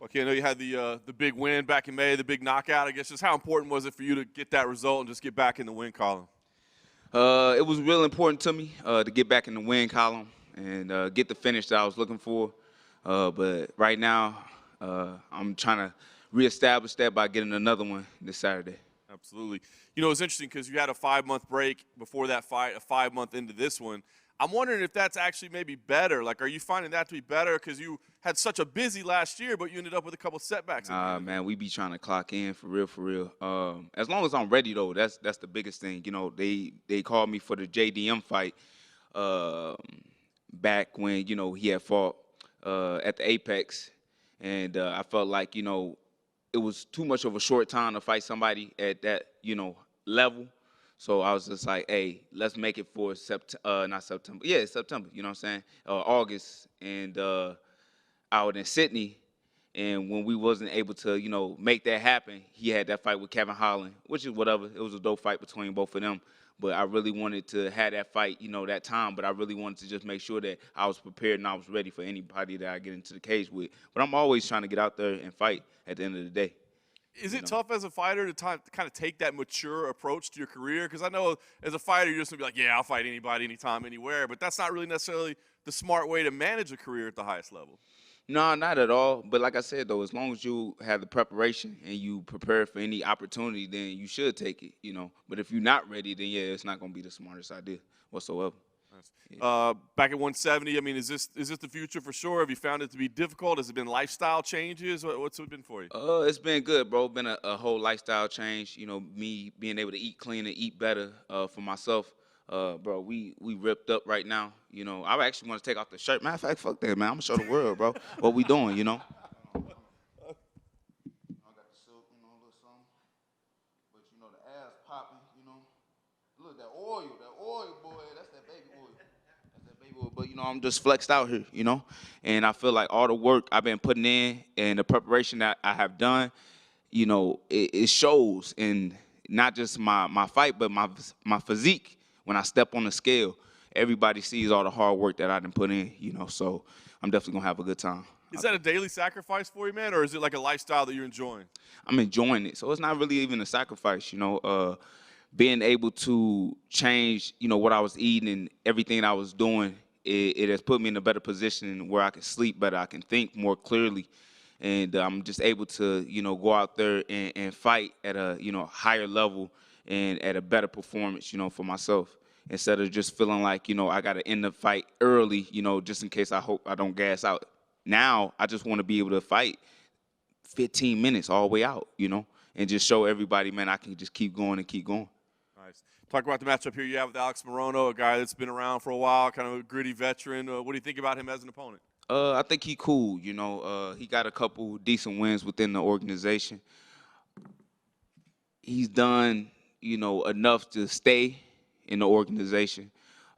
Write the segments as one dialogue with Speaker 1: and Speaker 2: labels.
Speaker 1: Okay, I know you had the big win back in May, the big knockout. I guess just how important was it for you to get that result and just get back in the win column?
Speaker 2: It was real important to me to get back in the win column and get the finish that I was looking for. But right now, I'm trying to reestablish that by getting another one this Saturday.
Speaker 1: Absolutely. You know, it's interesting because you had a 5-month break before that fight, a 5-month into this one. I'm wondering if that's actually maybe better. Like, are you finding that to be better because you had such a busy last year, but you ended up with a couple setbacks?
Speaker 2: Man, we be trying to clock in for real, for real. As long as I'm ready, though, that's the biggest thing. You know, they called me for the JDM fight back when, you know, he had fought at the Apex. And I felt like, you know, it was too much of a short time to fight somebody at that, you know, level. So I was just like, hey, let's make it for not September. Yeah, September, you know what I'm saying? August, and out in Sydney. And when we wasn't able to, you know, make that happen, he had that fight with Kevin Holland, which is whatever. It was a dope fight between both of them. But I really wanted to have that fight, you know, that time. But I really wanted to just make sure that I was prepared and I was ready for anybody that I get into the cage with. But I'm always trying to get out there and fight at the end of the day.
Speaker 1: Is it tough as a fighter to kind of take that mature approach to your career? Because I know as a fighter, you're just going to be like, yeah, I'll fight anybody, anytime, anywhere. But that's not really necessarily the smart way to manage a career at the highest level.
Speaker 2: No, not at all. But like I said, though, as long as you have the preparation and you prepare for any opportunity, then you should take it, you know. But if you're not ready, then, yeah, it's not going to be the smartest idea whatsoever.
Speaker 1: Yeah. Back at 170, I mean, is this the future for sure? Have you found it to be difficult? Has it been lifestyle changes? What's it been for you?
Speaker 2: It's been good, bro. Been a whole lifestyle change. You know, me being able to eat clean and eat better for myself. Bro, we ripped up right now. You know, I actually want to take off the shirt. Matter of fact, fuck that, man. I'm going to show the world, bro, what we doing, you know. I got the silk, you know, a little something. But, you know, the ass popping, you know. Look, that oil, boy, that's that baby oil. That's that baby oil. But, you know, I'm just flexed out here, you know. And I feel like all the work I've been putting in and the preparation that I have done, you know, it shows in not just my fight, but my physique. When I step on the scale, everybody sees all the hard work that I done put in, you know, so I'm definitely going to have a good time.
Speaker 1: Is that a daily sacrifice for you, man, or is it like a lifestyle that you're enjoying?
Speaker 2: I'm enjoying it, so it's not really even a sacrifice, you know. Being able to change, you know, what I was eating and everything I was doing, it has put me in a better position where I can sleep better, I can think more clearly, and I'm just able to, you know, go out there and fight at a, you know, higher level and at a better performance, you know, for myself. Instead of just feeling like, you know, I got to end the fight early, you know, just in case I hope I don't gas out. Now, I just want to be able to fight 15 minutes all the way out, you know, and just show everybody, man, I can just keep going and keep going.
Speaker 1: Nice. Talk about the matchup here you have with Alex Morono, a guy that's been around for a while, kind of a gritty veteran. What do you think about him as an opponent?
Speaker 2: I think he cool, you know. He got a couple decent wins within the organization. He's done, you know, enough to stay in the organization.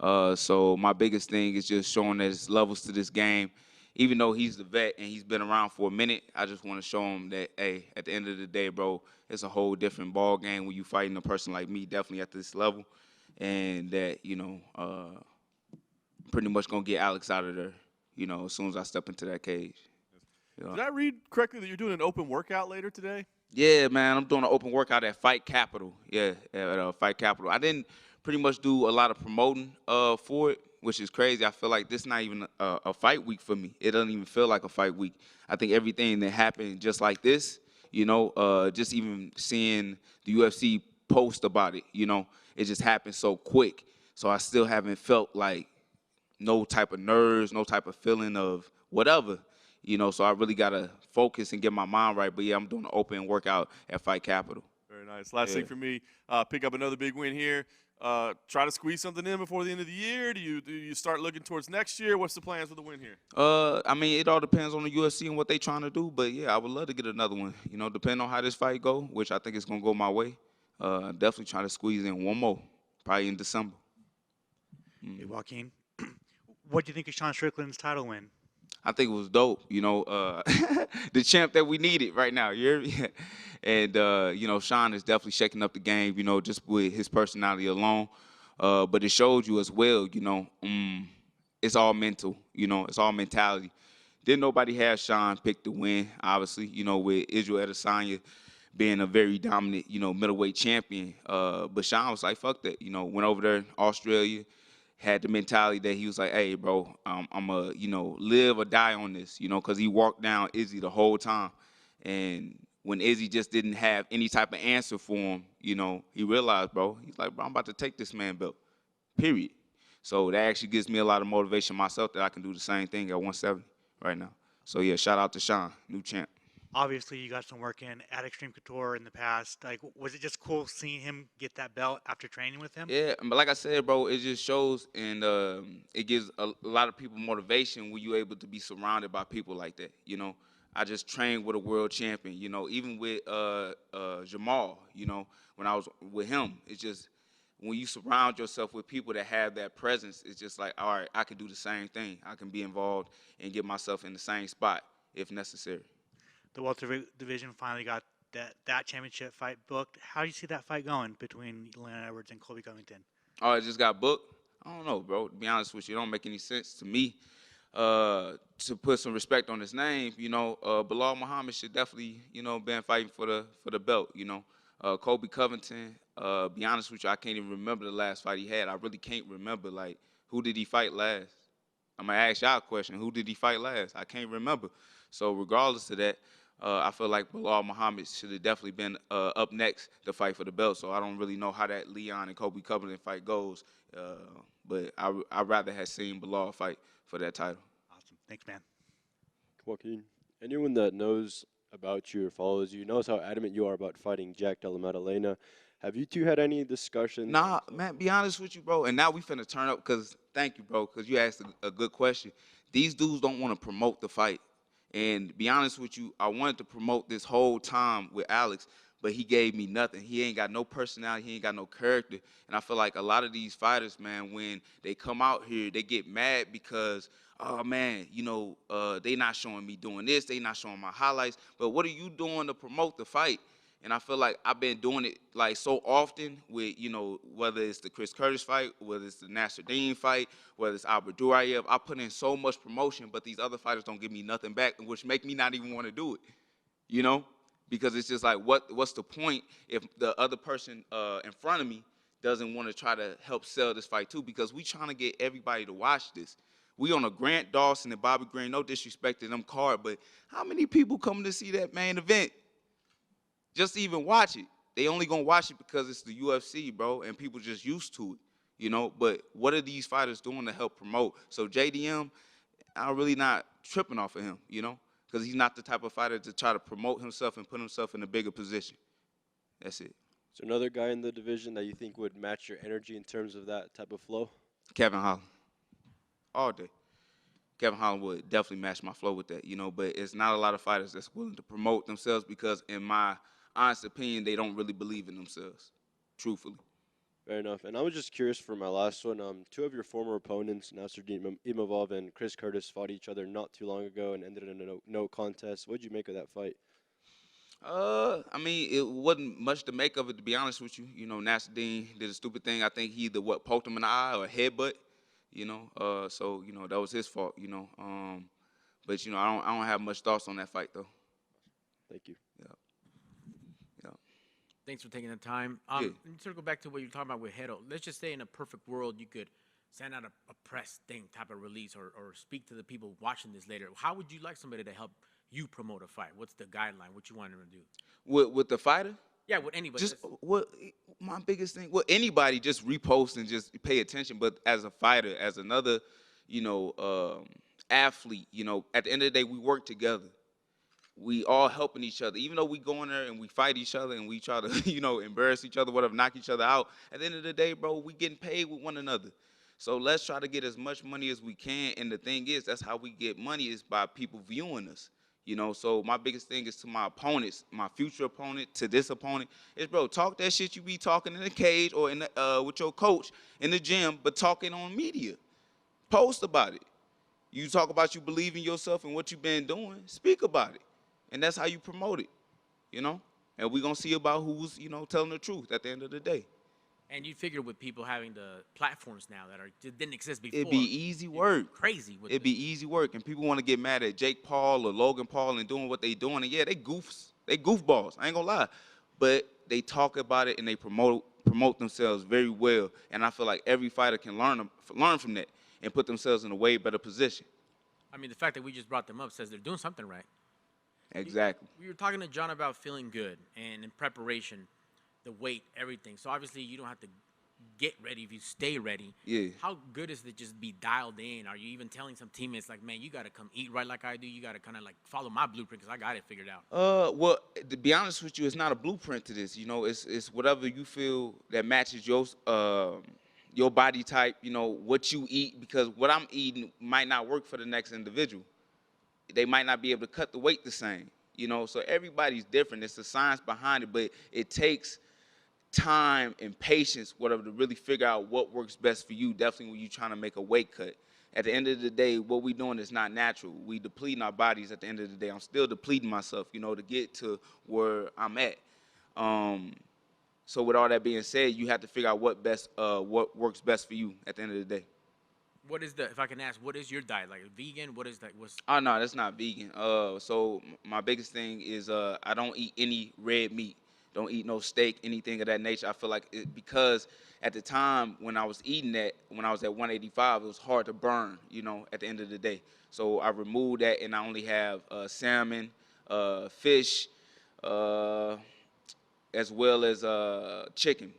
Speaker 2: So my biggest thing is just showing that there's levels to this game. Even though he's the vet and he's been around for a minute, I just want to show him that, hey, at the end of the day, bro, it's a whole different ball game when you fighting a person like me, definitely at this level, and that, you know, pretty much going to get Alex out of there, you know, as soon as I step into that cage. You know?
Speaker 1: Did I read correctly that you're doing an open workout later today?
Speaker 2: Yeah, man, I'm doing an open workout at Fight Capital. Yeah, at Fight Capital. I didn't pretty much do a lot of promoting for it, which is crazy. I feel like this is not even a fight week for me. It doesn't even feel like a fight week. I think everything that happened just like this, you know, just even seeing the UFC post about it, you know, it just happened so quick. So I still haven't felt like no type of nerves, no type of feeling of whatever. You know, so I really got to focus and get my mind right. But, yeah, I'm doing an open workout at Fight Capital.
Speaker 1: Very nice. Last thing for me, pick up another big win here. Try to squeeze something in before the end of the year. Do you start looking towards next year? What's the plans for the win here?
Speaker 2: I mean, it all depends on the UFC and what they're trying to do. But, yeah, I would love to get another one, you know, depending on how this fight go, which I think is going to go my way. Definitely trying to squeeze in one more, probably in December.
Speaker 3: Hey, Joaquin, what do you think of Sean Strickland's title win?
Speaker 2: I think it was dope, you know, the champ that we needed right now. You hear me? And, you know, Sean is definitely shaking up the game, you know, just with his personality alone. But it showed you as well, you know, it's all mental, you know, it's all mentality. Didn't nobody have Sean pick the win, obviously, with Israel Adesanya being a very dominant, middleweight champion. But Sean was like, fuck that, went over there, Australia, had the mentality that he was like, hey, bro, I'm a, live or die on this, because he walked down Izzy the whole time. And when Izzy just didn't have any type of answer for him, he realized, bro, he's like, bro, I'm about to take this man belt, period. So that actually gives me a lot of motivation myself that I can do the same thing at 170 right now. So, yeah, shout out to Sean, new champ.
Speaker 3: Obviously, you got some work in at Extreme Couture in the past. Like, was it just cool seeing him get that belt after training with him?
Speaker 2: Yeah, but like I said, bro, it just shows and it gives a lot of people motivation when you're able to be surrounded by people like that. I just trained with a world champion. Even with Jamal. When I was with him, it's just when you surround yourself with people that have that presence, it's just like, all right, I can do the same thing. I can be involved and get myself in the same spot if necessary.
Speaker 3: The welterweight division finally got that championship fight booked. How do you see that fight going between Leon Edwards and Colby Covington?
Speaker 2: Oh, it just got booked? I don't know, bro. To be honest with you, it don't make any sense to me. To put some respect on his name, Bilal Muhammad should definitely, been fighting for the belt, Colby Covington, be honest with you, I can't even remember the last fight he had. I really can't remember, like, who did he fight last? I'm going to ask y'all a question. Who did he fight last? I can't remember. So regardless of that, I feel like Bilal Muhammad should have definitely been up next to fight for the belt. So I don't really know how that Leon and Colby Covington fight goes. But I'd rather have seen Bilal fight for that title.
Speaker 3: Awesome. Thanks, man.
Speaker 4: Joaquin, anyone that knows about you or follows you knows how adamant you are about fighting Jack Della Maddalena. Have you two had any discussions?
Speaker 2: Nah, man, be honest with you, bro. And now we finna turn up because, thank you, bro, because you asked a good question. These dudes don't want to promote the fight. And to be honest with you, I wanted to promote this whole time with Alex, but he gave me nothing. He ain't got no personality. He ain't got no character. And I feel like a lot of these fighters, man, when they come out here, they get mad because, oh, man, they not showing me doing this. They not showing my highlights. But what are you doing to promote the fight? And I feel like I've been doing it like so often with, whether it's the Chris Curtis fight, whether it's the Nasruddin fight, whether it's Albert Duraev. I put in so much promotion, but these other fighters don't give me nothing back, which make me not even want to do it, because it's just like, what's the point if the other person in front of me doesn't want to try to help sell this fight too? Because we trying to get everybody to watch this. We on a Grant Dawson and Bobby Green, no disrespect to them card, but how many people coming to see that main event? Just to even watch it. They only gonna watch it because it's the UFC, bro, and people just used to it, But what are these fighters doing to help promote? So JDM, I'm really not tripping off of him, because he's not the type of fighter to try to promote himself and put himself in a bigger position. That's it.
Speaker 4: Is there another guy in the division that you think would match your energy in terms of that type of flow?
Speaker 2: Kevin Holland. All day. Kevin Holland would definitely match my flow with that, but it's not a lot of fighters that's willing to promote themselves because, in my honest opinion, they don't really believe in themselves, truthfully.
Speaker 4: Fair enough. And I was just curious for my last one. Two of your former opponents, Nasruddin Imavov and Chris Curtis, fought each other not too long ago and ended in a no contest. What did you make of that fight?
Speaker 2: I mean, it wasn't much to make of it, to be honest with you. Nasruddin did a stupid thing. I think he either poked him in the eye or headbutt. So that was his fault. But I don't have much thoughts on that fight though.
Speaker 4: Thank you.
Speaker 2: Yeah.
Speaker 5: Thanks for taking the time.
Speaker 2: Yeah.
Speaker 5: Let me go back to what you're talking about with Hero. Let's just say in a perfect world, you could send out a press thing type of release or speak to the people watching this later. How would you like somebody to help you promote a fight? What's the guideline? What you want them to do?
Speaker 2: With the fighter?
Speaker 5: Yeah, with anybody.
Speaker 2: Just what my biggest thing. Well, anybody just repost and just pay attention. But as a fighter, as another, athlete, at the end of the day, we work together. We all helping each other. Even though we go in there and we fight each other and we try to, embarrass each other, whatever, knock each other out. At the end of the day, bro, we getting paid with one another. So let's try to get as much money as we can. And the thing is, that's how we get money is by people viewing us. So my biggest thing is to my opponents, my future opponent, to this opponent, is, bro, talk that shit you be talking in the cage or in the, with your coach in the gym, but talking on media. Post about it. You talk about you believe in yourself and what you've been doing, speak about it. And that's how you promote it, And we're going to see about who's, telling the truth at the end of the day.
Speaker 5: And you figure with people having the platforms now that just didn't exist before.
Speaker 2: It'd be easy work.
Speaker 5: Crazy.
Speaker 2: It'd be easy work, and people want to get mad at Jake Paul or Logan Paul and doing what they doing. And yeah, they goofballs. I ain't gonna lie, but they talk about it and they promote themselves very well. And I feel like every fighter can learn from that and put themselves in a way better position.
Speaker 5: I mean, the fact that we just brought them up says they're doing something right.
Speaker 2: Exactly.
Speaker 5: We were talking to John about feeling good and in preparation, the weight, everything. So obviously you don't have to get ready if you stay ready.
Speaker 2: Yeah.
Speaker 5: How good is it to just be dialed in? Are you even telling some teammates like, man, you got to come eat right like I do. You got to kind of like follow my blueprint because I got it figured out.
Speaker 2: Well, to be honest with you, it's not a blueprint to this. You know, it's whatever you feel that matches your body type. You know, what you eat, because what I'm eating might not work for the next individual. They might not be able to cut the weight the same. You know, so everybody's different. It's the science behind it, but it takes time and patience, whatever, to really figure out what works best for you, definitely when you're trying to make a weight cut. At the end of the day, what we're doing is not natural. We depleting our bodies at the end of the day. I'm still depleting myself, you know, to get to where I'm at. So with all that being said, you have to figure out what works best for you at the end of the day.
Speaker 5: What is if I can ask, what is your diet? Like vegan? What is that?
Speaker 2: Oh, no, that's not vegan. So my biggest thing is I don't eat any red meat. Don't eat no steak, anything of that nature. I feel like because at the time when I was eating that, when I was at 185, it was hard to burn, you know, at the end of the day. So I removed that, and I only have salmon, fish, as well as chicken.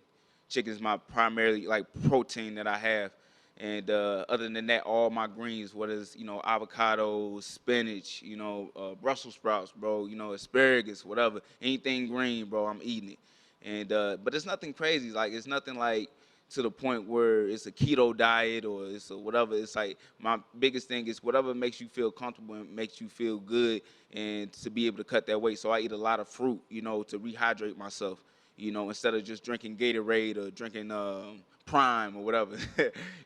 Speaker 2: Chicken is my primary, like, protein that I have. And other than that, all my greens, whether it's, you know, avocados, spinach, you know, Brussels sprouts, bro, you know, asparagus, whatever, anything green, bro, I'm eating it. And but it's nothing crazy. Like, it's nothing like to the point where it's a keto diet or it's a whatever. It's like my biggest thing is whatever makes you feel comfortable and makes you feel good, and to be able to cut that weight. So I eat a lot of fruit, you know, to rehydrate myself, you know, instead of just drinking Gatorade or drinking Prime or whatever.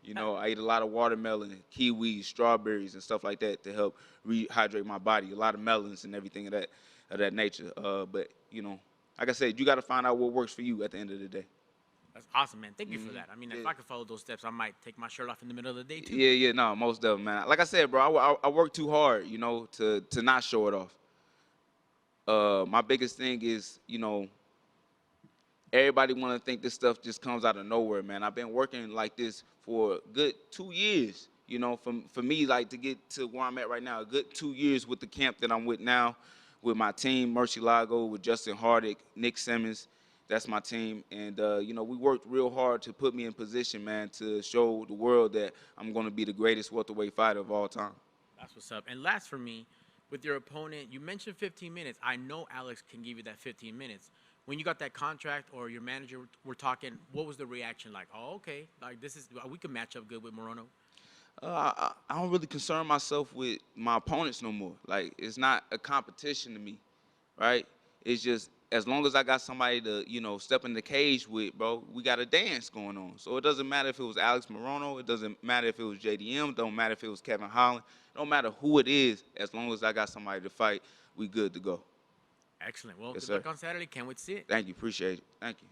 Speaker 2: You know, I eat a lot of watermelon, kiwis, strawberries, and stuff like that to help rehydrate my body. A lot of melons and everything of that nature. But you know, like I said, you got to find out what works for you at the end of the day.
Speaker 5: That's awesome, man. Thank you for that. I mean, if I could follow those steps, I might take my shirt off in the middle of the day too.
Speaker 2: Yeah, no, most of them, man. Like I said, bro, I work too hard, you know, to not show it off. My biggest thing is, you know, everybody want to think this stuff just comes out of nowhere, man. I've been working like this for a good 2 years, you know, for me, like, to get to where I'm at right now, a good 2 years with the camp that I'm with now, with my team, Murcielago, with Justin Hardick, Nick Simmons. That's my team. And, you know, we worked real hard to put me in position, man, to show the world that I'm going to be the greatest welterweight fighter of all time.
Speaker 5: That's what's up. And last for me, with your opponent, you mentioned 15 minutes. I know Alex can give you that 15 minutes. When you got that contract or your manager were talking, what was the reaction like? Oh, okay, like we can match up good with Morono.
Speaker 2: I don't really concern myself with my opponents no more. Like, it's not a competition to me, right? It's just as long as I got somebody to, you know, step in the cage with, bro, we got a dance going on. So it doesn't matter if it was Alex Morono. It doesn't matter if it was JDM. It don't matter if it was Kevin Holland. It don't matter who it is. As long as I got somebody to fight, we good to go.
Speaker 5: Excellent. Well,
Speaker 2: Yes,
Speaker 5: good luck
Speaker 2: sir.
Speaker 5: on Saturday. Can't wait to see it.
Speaker 2: Thank you. Appreciate it. Thank you.